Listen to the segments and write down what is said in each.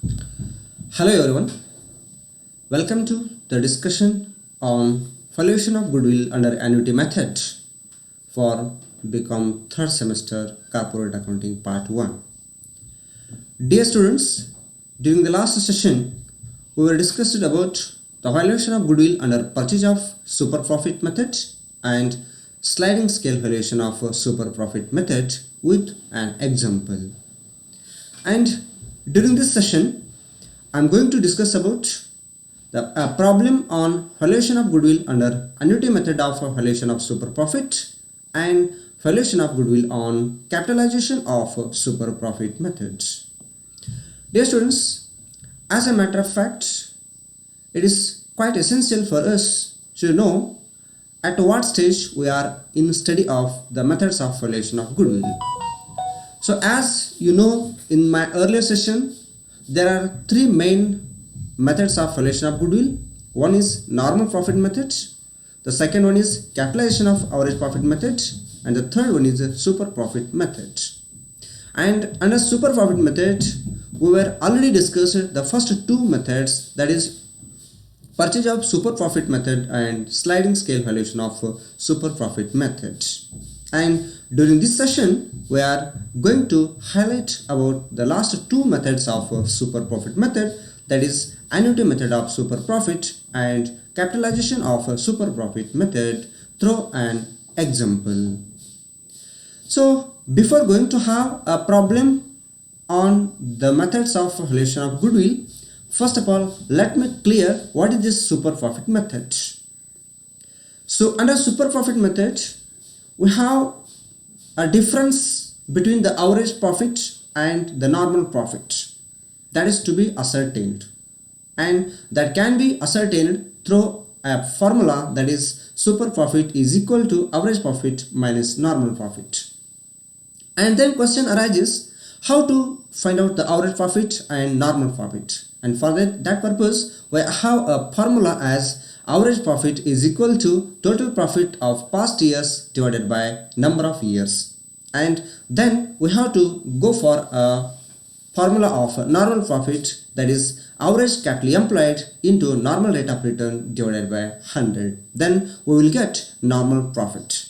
Hello everyone, welcome to the discussion on valuation of goodwill under annuity method for BCom third semester corporate accounting part 1. Dear students, during the last session we were discussed about the valuation of goodwill under purchase of super profit method and sliding scale valuation of super profit method with an example. And during this session I'm going to discuss about the problem on valuation of goodwill under annuity method of valuation of super profit and valuation of goodwill on capitalization of super profit methods. Dear students, as a matter of fact, it is quite essential for us to know at what stage we are in study of the methods of valuation of goodwill. So as you know, in my earlier session there are three main methods of valuation of goodwill. One is normal profit method, the second one is capitalization of average profit method, and the third one is the super profit method. And under super profit method we were already discussed the first two methods, that is purchase of super profit method and sliding scale valuation of super profit method. And during this session we are going to highlight about the last two methods of super profit method, that is annuity method of super profit and capitalization of super profit method through an example. So before going to have a problem on the methods of valuation of goodwill, first of all let me clear what is this super profit method. So under super profit method we have a difference between the average profit and the normal profit that is to be ascertained, and that can be ascertained through a formula, that is super profit is equal to average profit minus normal profit. And then question arises how to find out the average profit and normal profit, and for that purpose we have a formula as average profit is equal to total profit of past years divided by number of years. And then we have to go for a formula of normal profit, that is average capital employed into normal rate of return divided by 100. Then we will get normal profit.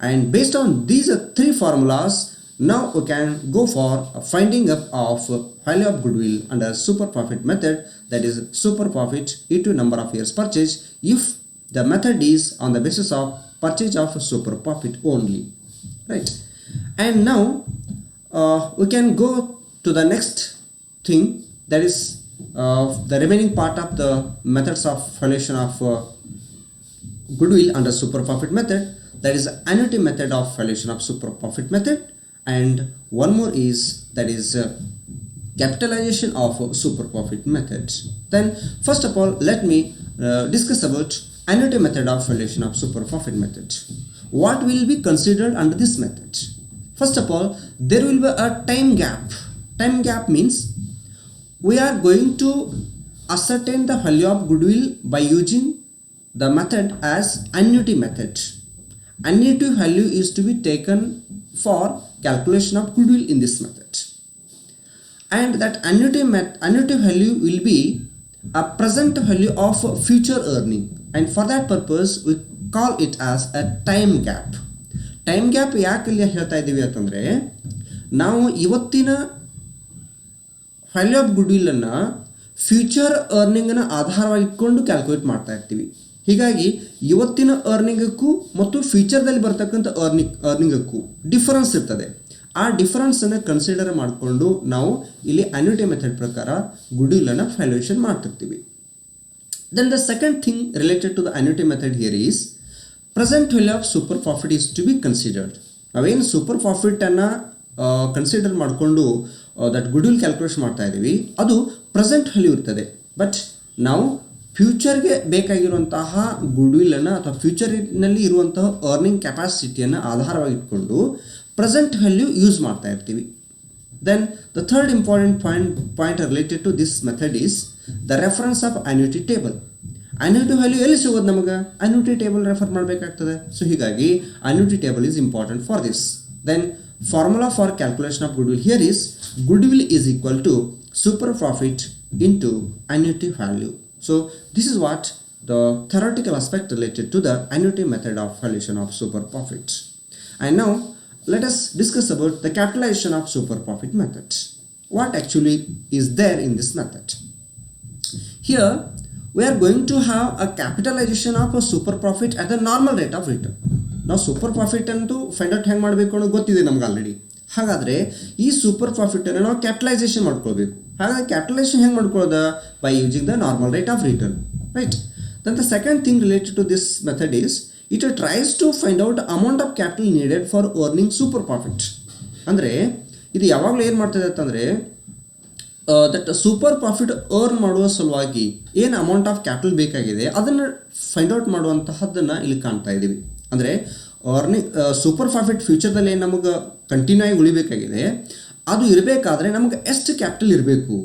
And based on these three formulas, now we can go for a finding up of value of goodwill under super profit method, that is super profit into number of years purchased, if the method is on the basis of purchase of super profit only, right? And now we can go to the next thing, that is the remaining part of the methods of valuation of goodwill under super profit method, that is annuity method of valuation of super profit method, and one more is that is capitalization of super profit method. Then first of all let me discuss about annuity method of valuation of super profit method. What will be considered under this method? First of all, there will be a time gap. Time gap means we are going to ascertain the value of goodwill by using the method as annuity method. Annuity value is to be taken for calculation of goodwill in this method, and that annuity value will be a present value of future earning, and for that purpose we call it as a time gap. Time gap ಯಾಕೆ ಇಲ್ಲಿ ಹೇಳ್ತಾ ಇದ್ದೀವಿ ಅಂತಂದರೆ, ನಾವು ಇವತ್ತಿನ value of ಗುಡ್ವಿಲ್ಲನ್ನು future ಅರ್ನಿಂಗನ್ನು ಆಧಾರವಾಗಿ ಇಟ್ಕೊಂಡು calculate ಮಾಡ್ತಾ ಇರ್ತೀವಿ. ಹೀಗಾಗಿ ಇವತ್ತಿನ ಅರ್ನಿಂಗಕ್ಕೂ ಮತ್ತು ಫ್ಯೂಚರ್ದಲ್ಲಿ ಬರ್ತಕ್ಕಂಥ ಅರ್ನಿಂಗಕ್ಕೂ ಡಿಫರೆನ್ಸ್ ಇರ್ತದೆ. ಆ ಡಿಫರೆನ್ಸನ್ನು ಕನ್ಸಿಡರ್ ಮಾಡಿಕೊಂಡು ನಾವು ಇಲ್ಲಿ ಅನ್ಯೂಟಿ ಮೆಥಡ್ ಪ್ರಕಾರ ಗುಡ್ವಿಲ್ಲನ್ನು ವ್ಯಾಲ್ಯೂಯೇಷನ್ ಮಾಡ್ತಿರ್ತೀವಿ. Then the second thing related to the annuity method here is present value of super profit is to be considered. ನಾವೇನು ಸೂಪರ್ ಪ್ರಾಫಿಟನ್ನು ಕನ್ಸಿಡರ್ ಮಾಡಿಕೊಂಡು ದಟ್ ಗುಡ್ವಿಲ್ ಕ್ಯಾಲ್ಕುಲೇಷನ್ ಮಾಡ್ತಾ ಇದ್ದೀವಿ, ಅದು ಪ್ರೆಸೆಂಟ್ ವ್ಯಾಲ್ಯೂ ಇರ್ತದೆ. ಬಟ್ ನಾವು ಫ್ಯೂಚರ್ಗೆ ಬೇಕಾಗಿರುವಂತಹ ಗುಡ್ವಿಲ್ಲನ್ನು ಅಥವಾ ಫ್ಯೂಚರಿನಲ್ಲಿ ಇರುವಂತಹ ಅರ್ನಿಂಗ್ ಕೆಪಾಸಿಟಿಯನ್ನು ಆಧಾರವಾಗಿ ಇಟ್ಕೊಂಡು ಪ್ರೆಸೆಂಟ್ ವ್ಯಾಲ್ಯೂ ಯೂಸ್ ಮಾಡ್ತಾ ಇರ್ತೀವಿ. Then the third important point related to this method is the reference of annuity table. Annuity value ಎಲ್ಲಿ ಸಿಗೋದು ನಮಗೆ? ಅನ್ಯೂಟಿ ಟೇಬಲ್ ರೆಫರ್ ಮಾಡಬೇಕಾಗ್ತದೆ. ಸೊ ಹೀಗಾಗಿ annuity table is important for this. Then formula for calculation of goodwill here is goodwill is equal to super profit into annuity value. So this is what the theoretical aspect related to the annuity method of valuation of super profit. And now let us discuss about the capitalization of super profit method. What actually is there in this method? Here we are going to have a capitalization of a super profit at the normal rate of return. ನಾವು super profit ಅಂತೂ find out ಹೆಂಗೆ ಮಾಡಬೇಕು ಅನ್ನೋದು ಗೊತ್ತಿದೆ ನಮ್ಗೆ already. ಹಾಗಾದರೆ ಈ super ಪ್ರಾಫಿಟನ್ನು ನಾವು ಕ್ಯಾಪಿಟಲೈಸೇಷನ್ ಮಾಡ್ಕೊಳ್ಬೇಕು. ಹಾಗಾಗಿ ಕ್ಯಾಪಿಟಲೈಸೇಷನ್ ಹೆಂಗೆ ಮಾಡ್ಕೊಳ್ಳೋದು? By using the normal rate of return, right? Then the second thing related to this method is it tries to find out amount of capital needed for earning super profit. ಅಂದರೆ ಇದು ಯಾವಾಗಲೂ ಏನು ಮಾಡ್ತದೆ ಅಂತಂದರೆ that super profit earn ಮಾಡುವ ಸಲುವಾಗಿ ಏನು amount of capital ಬೇಕಾಗಿದೆ ಅದನ್ನು ಫೈಂಡ್ ಔಟ್ ಮಾಡುವಂತಹದ್ದನ್ನು ಇಲ್ಲಿ ಕಾಣ್ತಾ ಇದ್ದೀವಿ. ಅಂದರೆ ಅರ್ನಿಂಗ್ ಸೂಪರ್ ಪ್ರಾಫಿಟ್ ಫ್ಯೂಚರ್ದಲ್ಲಿ ಏನು ನಮಗೆ ಕಂಟಿನ್ಯೂ ಆಗಿ ಉಳಿಬೇಕಾಗಿದೆ, ಅದು ಇರಬೇಕಾದ್ರೆ ನಮಗೆ ಎಷ್ಟು ಕ್ಯಾಪಿಟಲ್ ಇರಬೇಕು,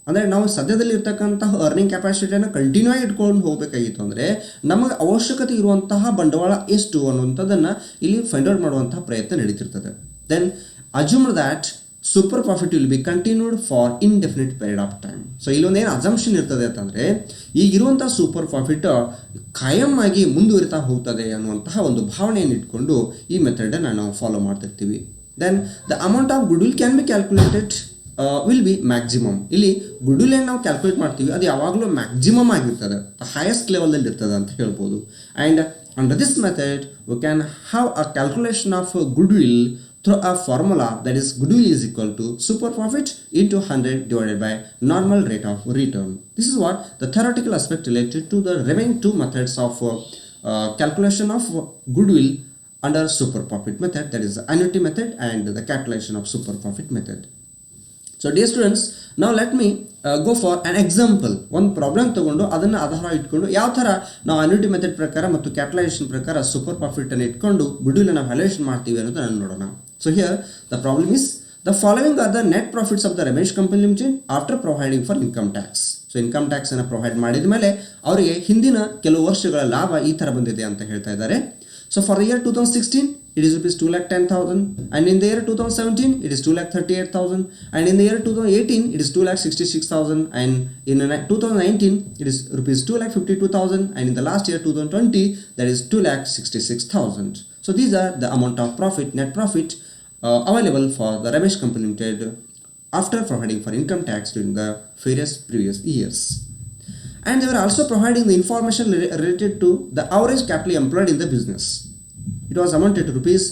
ಅಂದರೆ ನಾವು ಸದ್ಯದಲ್ಲಿ ಇರ್ತಕ್ಕಂತಹ ಅರ್ನಿಂಗ್ ಕೆಪಾಸಿಟಿಯನ್ನು ಕಂಟಿನ್ಯೂ ಆಗಿ ಇಟ್ಕೊಂಡು ಹೋಗಬೇಕಾಗಿತ್ತು ಅಂದರೆ ನಮಗೆ ಅವಶ್ಯಕತೆ ಇರುವಂತಹ ಬಂಡವಾಳ ಎಷ್ಟು ಅನ್ನುವಂಥದ್ದನ್ನು ಇಲ್ಲಿ ಫೈಂಡ್ ಔಟ್ ಮಾಡುವಂತಹ ಪ್ರಯತ್ನ ನಡೀತಿರ್ತದೆ. Then assume that super profit will be continued for indefinite period of time. So ಇಲ್ಲೊಂದೇನು ಅಸಂಪ್ಷನ್ ಇರ್ತದೆ ಅಂತಂದರೆ ಈಗಿರುವಂಥ ಸೂಪರ್ ಪ್ರಾಫಿಟ್ ಖಾಯಂ ಆಗಿ ಮುಂದುವರಿತಾ ಹೋಗ್ತದೆ ಅನ್ನುವಂತಹ ಒಂದು ಭಾವನೆಯನ್ನು ಇಟ್ಕೊಂಡು ಈ ಮೆಥಡನ್ನು ನಾವು ಫಾಲೋ ಮಾಡ್ತಿರ್ತೀವಿ. Then the amount of goodwill can be calculated will be maximum. ಇಲ್ಲಿ ಗುಡ್ ವಿಲ್ ಏನು ನಾವು ಕ್ಯಾಲ್ಕುಲೇಟ್ ಮಾಡ್ತೀವಿ ಅದು ಯಾವಾಗಲೂ ಮ್ಯಾಕ್ಸಿಮಮ್ ಆಗಿರ್ತದೆ, ಹೈಯೆಸ್ಟ್ ಲೆವೆಲಲ್ಲಿ ಇರ್ತದೆ ಅಂತ ಹೇಳ್ಬೋದು. And under this method we can have a calculation of good will through a formula that is goodwill is equal to super profit into 100 divided by normal rate of return. This is what the theoretical aspect related to the remaining two methods of calculation of goodwill under super profit method, that is the annuity method and the capitalization of super profit method. So dear students, now let me go for an example. ಒಂದು problem ತಗೊಂಡು ಅದನ್ನು ಆಧಾರ ಇಟ್ಕೊಂಡು ಯಾವ ಥರ ನಾವು annuity method ಪ್ರಕಾರ ಮತ್ತು capitalisation ಪ್ರಕಾರ ಸೂಪರ್ ಪ್ರಾಫಿಟನ್ನು ಇಟ್ಕೊಂಡು ಗುಡ್ವಿಲ್ ನಾವು ವ್ಯಾಲ್ಯೂಯೇಷನ್ ಮಾಡ್ತೀವಿ ಅನ್ನೋದನ್ನು ನೋಡೋಣ. So here the problem is the following are the net profits of the Ramesh Company Limited after providing for income tax. So income tax ಅನ್ನು ಪ್ರೊವೈಡ್ ಮಾಡಿದ ಮೇಲೆ ಅವರಿಗೆ ಹಿಂದಿನ ಕೆಲವು ವರ್ಷಗಳ ಲಾಭ ಈ ಥರ ಬಂದಿದೆ ಅಂತ ಹೇಳ್ತಾ ಇದ್ದಾರೆ. So for the year 2016 it is rupees 2,10,000, and in the year 2017 it is 2,38,000, and in the year 2018 it is 2,66,000, and in 2019 it is rupees 2,52,000, and in the last year 2020 that is 2,66,000. So these are the amount of profit, net profit available for the Ramesh Company Limited after providing for income tax during the various previous years. And they were also providing the information related to the average capital employed in the business. It was amounted to rupees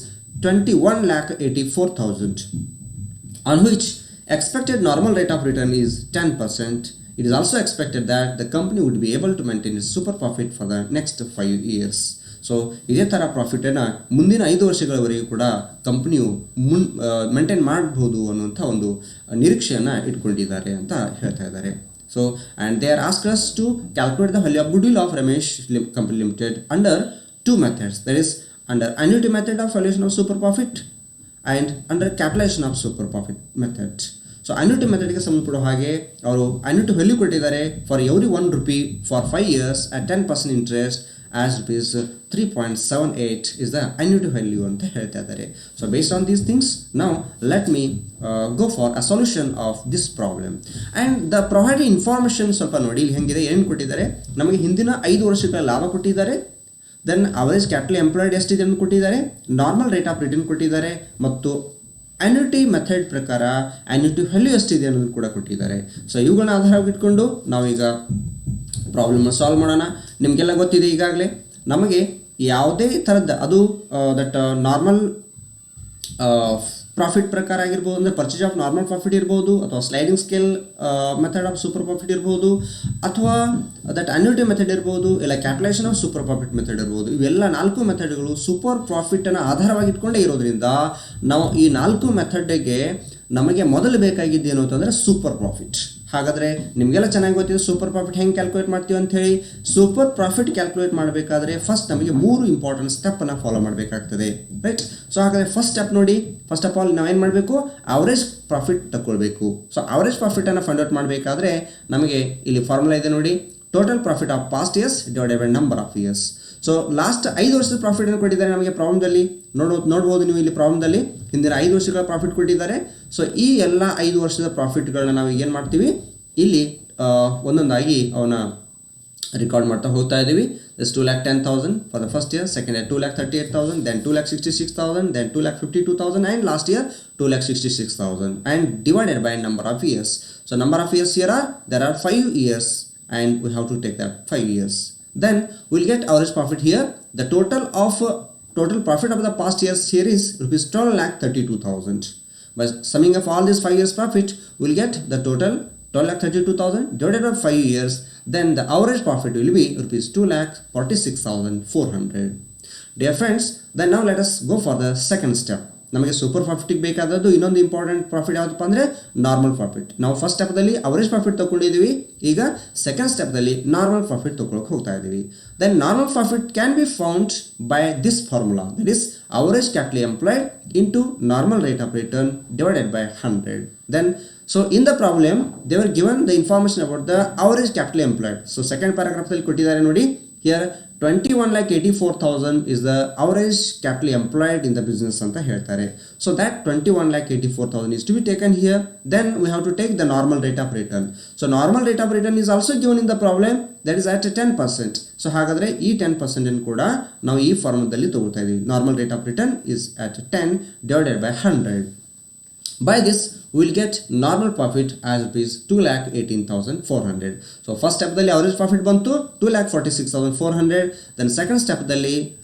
21,84,000, on which expected normal rate of return is 10%. It is also expected that the company would be able to maintain its super profit for the next 5 years. So ಇದೇ ಥರ ಪ್ರಾಫಿಟನ್ನು ಮುಂದಿನ 5 ವರ್ಷಗಳವರೆಗೂ ಕೂಡ ಕಂಪ್ನಿಯು maintain ಮಾಡ್ಬೋದು ಅನ್ನುವಂಥ ಒಂದು ನಿರೀಕ್ಷೆಯನ್ನು ಇಟ್ಕೊಂಡಿದ್ದಾರೆ ಅಂತ ಹೇಳ್ತಾ ಇದ್ದಾರೆ. So and they are asked us to calculate the value of goodwill of Ramesh company limited under 2 methods, that is under annuity method of valuation of super profit and under capitalization of super profit method. So annuity ಮೆಥಡ್ಗೆ ಸಂಬಂಧಪಡುವ ಹಾಗೆ ಅವರು annuity value ಕೊಟ್ಟಿದ್ದಾರೆ for every 1 rupee for 5 years at 10% interest as rupees 3.78 is the annuity value ಅಂತ ಹೇಳ್ತಾ ಇದ್ದಾರೆ. So based on these things, now let me go for a solution of this problem. And the provided information ಸ್ವಲ್ಪ ನೋಡಿ ಇಲ್ಲಿ ಹೆಂಗಿದೆ, ಏನು ಕೊಟ್ಟಿದ್ದಾರೆ, ನಮಗೆ ಹಿಂದಿನ 5 ವರ್ಷಗಳ ಲಾಭ ಕೊಟ್ಟಿದ್ದಾರೆ, ದೆನ್ ಅವರೇಜ್ ಕ್ಯಾಪಿಟಲ್ ಎಂಪ್ಲಾಯ್ಡ್ ಎಷ್ಟಿದೆ ಅಂತ ಕೊಟ್ಟಿದ್ದಾರೆ, ನಾರ್ಮಲ್ ರೇಟ್ ಆಫ್ ರಿಟರ್ನ್ ಕೊಟ್ಟಿದ್ದಾರೆ, ಮತ್ತು ಅನ್ಯೂಟಿ ಮೆಥಡ್ ಪ್ರಕಾರ ಅನ್ಯೂಟಿ ವ್ಯಾಲ್ಯೂ ಎಷ್ಟಿದೆ ಅನ್ನೋದು ಕೂಡ ಕೊಟ್ಟಿದ್ದಾರೆ. ಸೊ ಇವುಗಳನ್ನ ಆಧಾರವಾಗಿಟ್ಕೊಂಡು ನಾವೀಗ ಪ್ರಾಬ್ಲಮ್ನ ಸಾಲ್ವ್ ಮಾಡೋಣ. ನಿಮಗೆಲ್ಲ ಗೊತ್ತಿದೆ ಈಗಾಗಲೇ, ನಮಗೆ ಯಾವುದೇ ಥರದ್ದು ಅದು ದಟ್ ನಾರ್ಮಲ್ ಪ್ರಾಫಿಟ್ ಪ್ರಕಾರ ಆಗಿರ್ಬೋದು, ಅಂದರೆ ಪರ್ಚೇಸ್ ಆಫ್ ನಾರ್ಮಲ್ ಪ್ರಾಫಿಟ್ ಇರ್ಬೋದು, ಅಥವಾ sliding scale method of super profit ಇರ್ಬೋದು, ಅಥವಾ ದಟ್ ಅನ್ಯೂಟಿ ಮೆಥಡ್ ಇರ್ಬೋದು, ಇಲ್ಲ capitalisation of super profit method ಇರ್ಬೋದು. ಇವೆಲ್ಲ 4 ಮೆಥಡ್ಗಳು ಸೂಪರ್ ಪ್ರಾಫಿಟನ್ನು ಆಧಾರವಾಗಿಟ್ಕೊಂಡೇ ಇರೋದ್ರಿಂದ ನಾವು ಈ 4 ಮೆಥಡ್ಗೆ ನಮಗೆ ಮೊದಲು ಬೇಕಾಗಿದ್ದೇನು ಅಂತಂದರೆ ಸೂಪರ್ ಪ್ರಾಫಿಟ್. ಹಾಗಾದರೆ ನಿಮಗೆಲ್ಲ ಚೆನ್ನಾಗಿ ಗೊತ್ತಿದೆ ಸೂಪರ್ ಪ್ರಾಫಿಟ್ ಹೆಂಗೆ ಕ್ಯಾಲ್ಕುಲೇಟ್ ಮಾಡ್ತೀವಿ ಅಂತ ಹೇಳಿ. ಸೂಪರ್ ಪ್ರಾಫಿಟ್ ಕ್ಯಾಲ್ಕುಲೇಟ್ ಮಾಡಬೇಕಾದ್ರೆ ಫಸ್ಟ್ ನಮಗೆ 3 ಇಂಪಾರ್ಟೆಂಟ್ ಸ್ಟೆಪ್ಪನ್ನು ಫಾಲೋ ಮಾಡಬೇಕಾಗ್ತದೆ, ರೈಟ್? ಸೊ ಹಾಗಾದರೆ ಫಸ್ಟ್ ಸ್ಟೆಪ್ ನೋಡಿ, ಫಸ್ಟ್ ಆಫ್ ಆಲ್ ನಾವೇನು ಮಾಡಬೇಕು, ಅವರೇಜ್ ಪ್ರಾಫಿಟ್ ತಗೊಳ್ಬೇಕು. ಸೊ ಅವರೇಜ್ ಪ್ರಾಫಿಟನ್ನು ಫೈಂಡ್ ಔಟ್ ಮಾಡಬೇಕಾದ್ರೆ ನಮಗೆ ಇಲ್ಲಿ ಫಾರ್ಮುಲಾ ಇದೆ ನೋಡಿ, total profit of past years divided by number of years. So last 5 ವರ್ಷದ ಪ್ರಾಫಿಟನ್ನು ಕೊಟ್ಟಿದ್ದಾರೆ ನಮಗೆ ಪ್ರಾಬ್ಲಮ್ದಲ್ಲಿ. ನೋಡ್ಬೋದು ನೀವು ಇಲ್ಲಿ ಪ್ರಾಬ್ಲಮ್ದಲ್ಲಿ ಹಿಂದಿನ 5 ವರ್ಷಗಳ ಪ್ರಾಫಿಟ್ ಕೊಟ್ಟಿದ್ದಾರೆ. ಸೊ ಈ ಎಲ್ಲ 5 ವರ್ಷದ ಪ್ರಾಫಿಟ್ಗಳನ್ನ ನಾವು ಏನು ಮಾಡ್ತೀವಿ, ಇಲ್ಲಿ ಒಂದೊಂದಾಗಿ ಅವನ್ನ ರಿಕಾರ್ಡ್ ಮಾಡ್ತಾ ಹೋಗ್ತಾ ಇದ್ದೀವಿ. This 2,10,000 for the first year, second year 2,38,000, then 2,66,000, then 2,52,000, and last year 2,66,000, and divided by number of years. So number of years here there are 5 years, and we have to take that 5 years. Then we'll get average profit here. The total profit of the past years here is rupees 12,32,000. By summing of all these 5 years profit, we'll get the total 12,32,000 divided by 5 years. Then the average profit will be rupees 2,46,400. Dear friends, then now let us go for the second step. ನಮಗೆ super ಪ್ರಾಫಿಟ್ಗೆ ಬೇಕಾದದ್ದು ಇನ್ನೊಂದು important profit ಯಾವುದಪ್ಪ ಅಂದರೆ normal profit. ನಾವು first ಸ್ಟೆಪ್ದಲ್ಲಿ average profit ತೊಗೊಂಡಿದ್ದೀವಿ, ಈಗ ಸೆಕೆಂಡ್ ಸ್ಟೆಪ್ದಲ್ಲಿ ನಾರ್ಮಲ್ ಪ್ರಾಫಿಟ್ ತೊಗೊಳಕ್ಕೆ ಹೋಗ್ತಾ ಇದ್ದೀವಿ. Then normal profit can be found by this formula, that is average capital employed into normal rate of return divided by 100. Then so in the problem they were given the information about the average capital employed. So second paragraph ಅಲ್ಲಿ ಕೊಟ್ಟಿದ್ದಾರೆ ನೋಡಿ, here 21,84,000 is the average capital employed in the business ಅಂತ ಹೇಳ್ತಾರೆ. So that 21,84,000 is to be taken here. Then we have to take the normal rate of return. So normal rate of return is also given in the problem, that is at 10%. So ಹಾಗಾದ್ರೆ ಈ 10% ಅನ್ನು ಕೂಡ ನಾವು ಈ ಫಾರ್ಮುಲಾದಲ್ಲಿ ತಗೊಳ್ತಾ ಇದ್ದೀವಿ. Normal rate of return is at 10 divided by 100. By this we will get normal profit as rupees 2,18,400. So first step dalli average profit bantu 2,46,400. Then second step dalli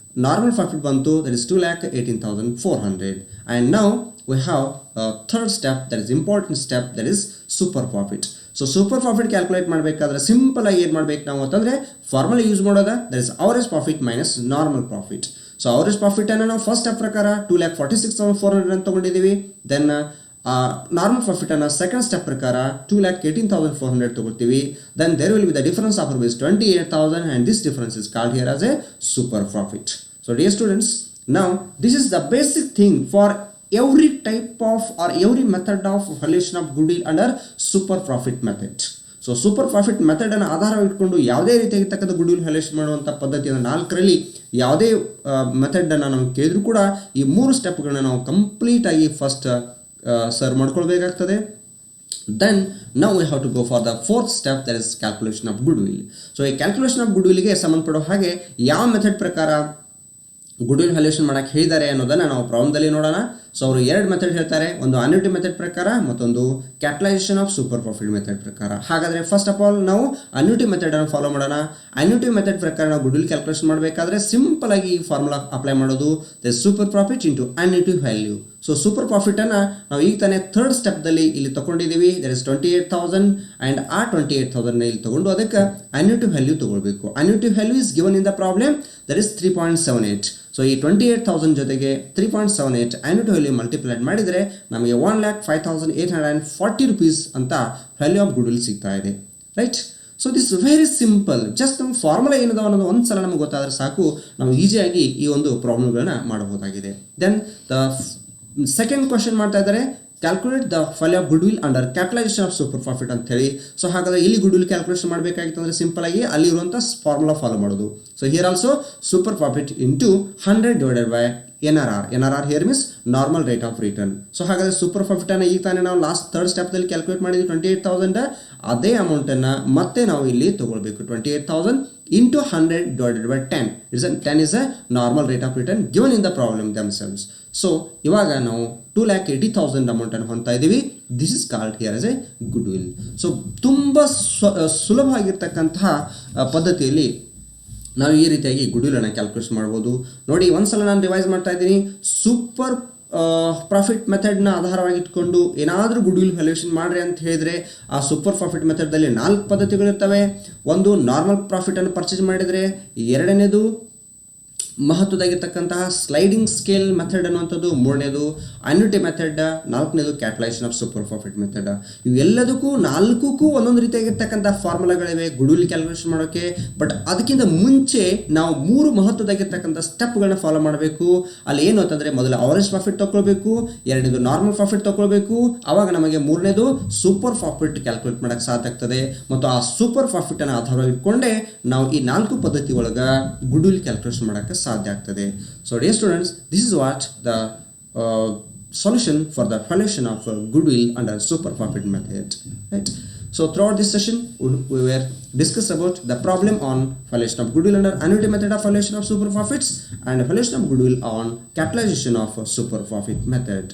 normal profit bantu, that is 2,18,400. And now we have a third step, that is important step, that is super profit. So super profit calculate ಮಾಡಬೇಕಾದ್ರೆ simple ಆಗಿ ಏನು ಮಾಡಬೇಕು ನಾವು ಅಂತಂದರೆ formula use ಮಾಡೋದ, that is average profit minus normal profit. So average profit ಅನ್ನು ನಾವು first step ಪ್ರಕಾರ 2,46,400 ಅಂತ ತಗೊಂಡಿದ್ದೀವಿ. ದೆನ್ ನಾರ್ಮಲ್ ಪ್ರಾಫಿಟ್ ಅನ್ನು ಸೆಕೆಂಡ್ ಸ್ಟೆಪ್ ಪ್ರಕಾರ 2,18,400 ತಗೊಳ್ತೀವಿ. Then there will be the difference of rupees 28,000, and this difference is called here as a super profit. So dear students, now this is the basic thing for every type of or every method of valuation of goodwill under super profit method. So super profit ಮೆಥಡನ್ನು ಆಧಾರ ಇಟ್ಕೊಂಡು ಯಾವುದೇ ರೀತಿಯಾಗಿರ್ತಕ್ಕಂಥ goodwill valuation ಮಾಡುವಂಥ ಪದ್ಧತಿಯನ್ನು 4ರಲ್ಲಿ ಯಾವುದೇ ಮೆಥಡನ್ನು ನಾವು ಕೇಳಿದ್ರು ಕೂಡ ಈ 3 ಸ್ಟೆಪ್ಗಳನ್ನ ನಾವು ಕಂಪ್ಲೀಟಾಗಿ ಫಸ್ಟ್ ಸರ್ವ್ ಮಾಡ್ಕೊಳ್ಬೇಕಾಗ್ತದೆ. Then now we have to go for the fourth step, that is calculation of goodwill. So ಈ ಕ್ಯಾಲ್ಕುಲೇಷನ್ ಆಫ್ ಗುಡ್ವಿಲ್ಗೆ ಸಂಬಂಧಪಡೋ ಹಾಗೆ ಯಾವ ಮೆಥಡ್ ಪ್ರಕಾರ ಗುಡ್ವಿಲ್ ವ್ಯಾಲ್ಯೂಯೇಷನ್ ಮಾಡೋಕ್ಕೆ ಹೇಳಿದ್ದಾರೆ ಅನ್ನೋದನ್ನು ನಾವು ಪ್ರಾಬ್ಲಮ್ದಲ್ಲಿ ನೋಡೋಣ. ಸೊ ಅವರು 2 ಮೆಥಡ್ ಹೇಳ್ತಾರೆ, ಒಂದು ಅನ್ಯೂಟಿ ಮೆಥಡ್ ಪ್ರಕಾರ ಮತ್ತೊಂದು capitalisation of super profit method ಪ್ರಕಾರ. ಹಾಗಾದರೆ ಫಸ್ಟ್ ಆಫ್ ಆಲ್ ನಾವು ಅನ್ಯೂಟಿ ಮೆಥಡನ್ನು ಫಾಲೋ ಮಾಡೋಣ. ಅನ್ಯೂಟಿ ಮೆಥಡ್ ಪ್ರಕಾರ ನಾವು ಗುಡ್ವಿಲ್ ಕ್ಯಾಲ್ಕುಲೇಷನ್ ಮಾಡಬೇಕಾದ್ರೆ ಸಿಂಪಲ್ ಆಗಿ ಈ ಫಾರ್ಮುಲಾ ಅಪ್ಲೈ ಮಾಡೋದು, the super profit into annuity value. So ಸೂಪರ್ ಪ್ರಾಫಿಟನ್ನು ನಾವು ಈಗ ತಾನೇ ಥರ್ಡ್ ಸ್ಟೆಪ್ದಲ್ಲಿ ಇಲ್ಲಿ ತೊಗೊಂಡಿದ್ದೀವಿ, ದಟ್ ಇಸ್ 28,000, ಆ್ಯಂಡ್ ಆ 28,000 ಇಲ್ಲಿ ತೊಗೊಂಡು ಅದಕ್ಕೆ ಅನ್ಯೂಟಿ ವ್ಯಾಲ್ಯೂ ತೊಗೊಳ್ಬೇಕು. Annuity value is given in the problem, that is 3.78. So ಈ 28,000 ಜೊತೆಗೆ 3.78 ಅನ್ಯೂಟಿ ವ್ಯಾಲ್ಯೂ ಮಲ್ಟಿಪ್ಲೈಡ್ ಮಾಡಿದರೆ ನಮಗೆ 1,05,840 rupees ಅಂತ ವ್ಯಾಲ್ಯೂ ಆಫ್ ಗುಡ್ವಿಲ್ ಸಿಗ್ತಾ ಇದೆ, right. So this very simple, just ನಮ್ಮ ಫಾರ್ಮುಲಾ ಏನಿದೆ ಅನ್ನೋದು ಒಂದು ಸಲ ನಮಗೆ ಗೊತ್ತಾದರೆ ಸಾಕು, ನಾವು ಈಸಿಯಾಗಿ ಈ ಒಂದು ಪ್ರಾಬ್ಲಮ್ಗಳನ್ನ ಮಾಡಬಹುದಾಗಿದೆ. ದೆನ್ ದ ಸೆಕೆಂಡ್ ಕ್ವಶನ್ ಮಾಡ್ತಾ ಇದ್ದಾರೆ, calculate the value of goodwill under capitalisation of super profit ಅಂತ ಹೇಳಿ. ಸೊ ಹಾಗಾದರೆ ಇಲ್ಲಿ ಗುಡ್ವಿಲ್ ಕ್ಯಾಲ್ಕುಲೇಷನ್ ಮಾಡಬೇಕಾಗಿತ್ತು ಅಂದರೆ ಸಿಂಪಲ್ ಆಗಿ ಅಲ್ಲಿರುವಂಥ ಫಾರ್ಮುಲಾ ಫಾಲೋ ಮಾಡೋದು. So here also super profit into 100 divided by NRR. NRR here means normal rate of return. So ಹಾಗಾದರೆ ಸೂಪರ್ ಪ್ರಾಫಿಟನ್ನು ಈಗ ತಾನೇ ನಾವು ಲಾಸ್ಟ್ ಥರ್ಡ್ ಸ್ಟೆಪ್ದಲ್ಲಿ ಕ್ಯಾಲ್ಕುಲೇಟ್ ಮಾಡಿದ್ವಿ 28,000, ಅದೇ ಅಮೌಂಟನ್ನು ಮತ್ತೆ ನಾವು ಇಲ್ಲಿ ತೊಗೊಳ್ಬೇಕು. 28,000 into 100 divided by 10. 10 is a normal rate of return given in the problem themselves. So ಇವಾಗ ನಾವು 2,80,000 ಅಮೌಂಟನ್ನು ಹೊಂದ್ತಾ ಇದ್ದೀವಿ. This is called here as A goodwill. So ತುಂಬ ಸುಲಭವಾಗಿರ್ತಕ್ಕಂತಹ ಪದ್ಧತಿಯಲ್ಲಿ ನಾವು ಈ ರೀತಿಯಾಗಿ ಗುಡ್ವಿಲನ್ನು ಕ್ಯಾಲ್ಕುಲೇಷನ್ ಮಾಡ್ಬೋದು. ನೋಡಿ ಒಂದ್ಸಲ ನಾನು ರಿವೈಸ್ ಮಾಡ್ತಾ ಇದ್ದೀನಿ. ಸೂಪರ್ ಪ್ರಾಫಿಟ್ ಮೆಥಡ್ನ ಆಧಾರವಾಗಿಟ್ಕೊಂಡು ಏನಾದರೂ ಗುಡ್ವಿಲ್ ವ್ಯಾಲ್ಯೂಯೇಷನ್ ಮಾಡ್ರಿ ಅಂತ ಹೇಳಿದರೆ ಆ ಸೂಪರ್ ಪ್ರಾಫಿಟ್ ಮೆಥಡ್ದಲ್ಲಿ 4 ಪದ್ಧತಿಗಳಿರ್ತವೆ. ಒಂದು ನಾರ್ಮಲ್ ಪ್ರಾಫಿಟನ್ನು ಪರ್ಚೇಸ್ ಮಾಡಿದರೆ, ಎರಡನೇದು ಮಹತ್ವದಾಗಿರ್ತಕ್ಕಂತಹ ಸ್ಲೈಡಿಂಗ್ ಸ್ಕೇಲ್ ಮೆಥಡ್ ಅನ್ನುವಂಥದ್ದು, ಮೂರನೇದು ಅನ್ಯೂಟಿ ಮೆಥಡ್, ನಾಲ್ಕನೇದು calculation of super profit method. ಇವೆಲ್ಲದಕ್ಕೂ ನಾಲ್ಕಕ್ಕೂ ಒಂದೊಂದು ರೀತಿಯಾಗಿರ್ತಕ್ಕಂಥ ಫಾರ್ಮುಲಾಗಳಿವೆ ಗುಡ್ವಿಲ್ ಕ್ಯಾಲ್ಕುಲೇಷನ್ ಮಾಡೋಕ್ಕೆ. ಬಟ್ ಅದಕ್ಕಿಂತ ಮುಂಚೆ ನಾವು 3 ಮಹತ್ವದಾಗಿರ್ತಕ್ಕಂಥ ಸ್ಟೆಪ್ಗಳನ್ನ ಫಾಲೋ ಮಾಡಬೇಕು. ಅಲ್ಲಿ ಏನು ಅಂತಂದರೆ, ಮೊದಲು ಅವರೇಜ್ ಪ್ರಾಫಿಟ್ ತೊಗೊಳ್ಬೇಕು, ಎರಡನೇದು ನಾರ್ಮಲ್ ಪ್ರಾಫಿಟ್ ತೊಗೊಳ್ಬೇಕು, ಆವಾಗ ನಮಗೆ ಮೂರನೇದು ಸೂಪರ್ ಪ್ರಾಫಿಟ್ ಕ್ಯಾಲ್ಕುಲೇಟ್ ಮಾಡೋಕ್ಕೆ ಸಾಧ್ಯ ಆಗ್ತದೆ. ಮತ್ತು ಆ ಸೂಪರ್ ಪ್ರಾಫಿಟನ್ನು ಆಧಾರವಾಗಿ ಇಟ್ಕೊಂಡೇ ನಾವು ಈ 4 ಪದ್ಧತಿ ಒಳಗೆ ಗುಡ್ವಿಲ್ ಕ್ಯಾಲ್ಕುಲೇಷನ್ ಮಾಡೋಕ್ಕೆ ಸಾಧ್ಯ ಆಗ್ತದೆ. So dear students, this is what the solution for the valuation of goodwill under super profit method, right? So throughout this session we were discussed about the problem on valuation of goodwill under annuity method of valuation of super profits and valuation of goodwill on capitalization of super profit method.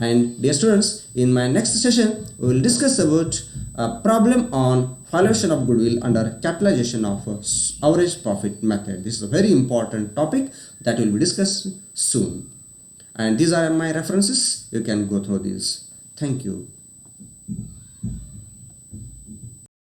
And dear students, in my next session we will discuss about a problem on valuation of goodwill under capitalization of average profit method. This is a very important topic that will be discussed soon. And these are my references. You can go through these. Thank you.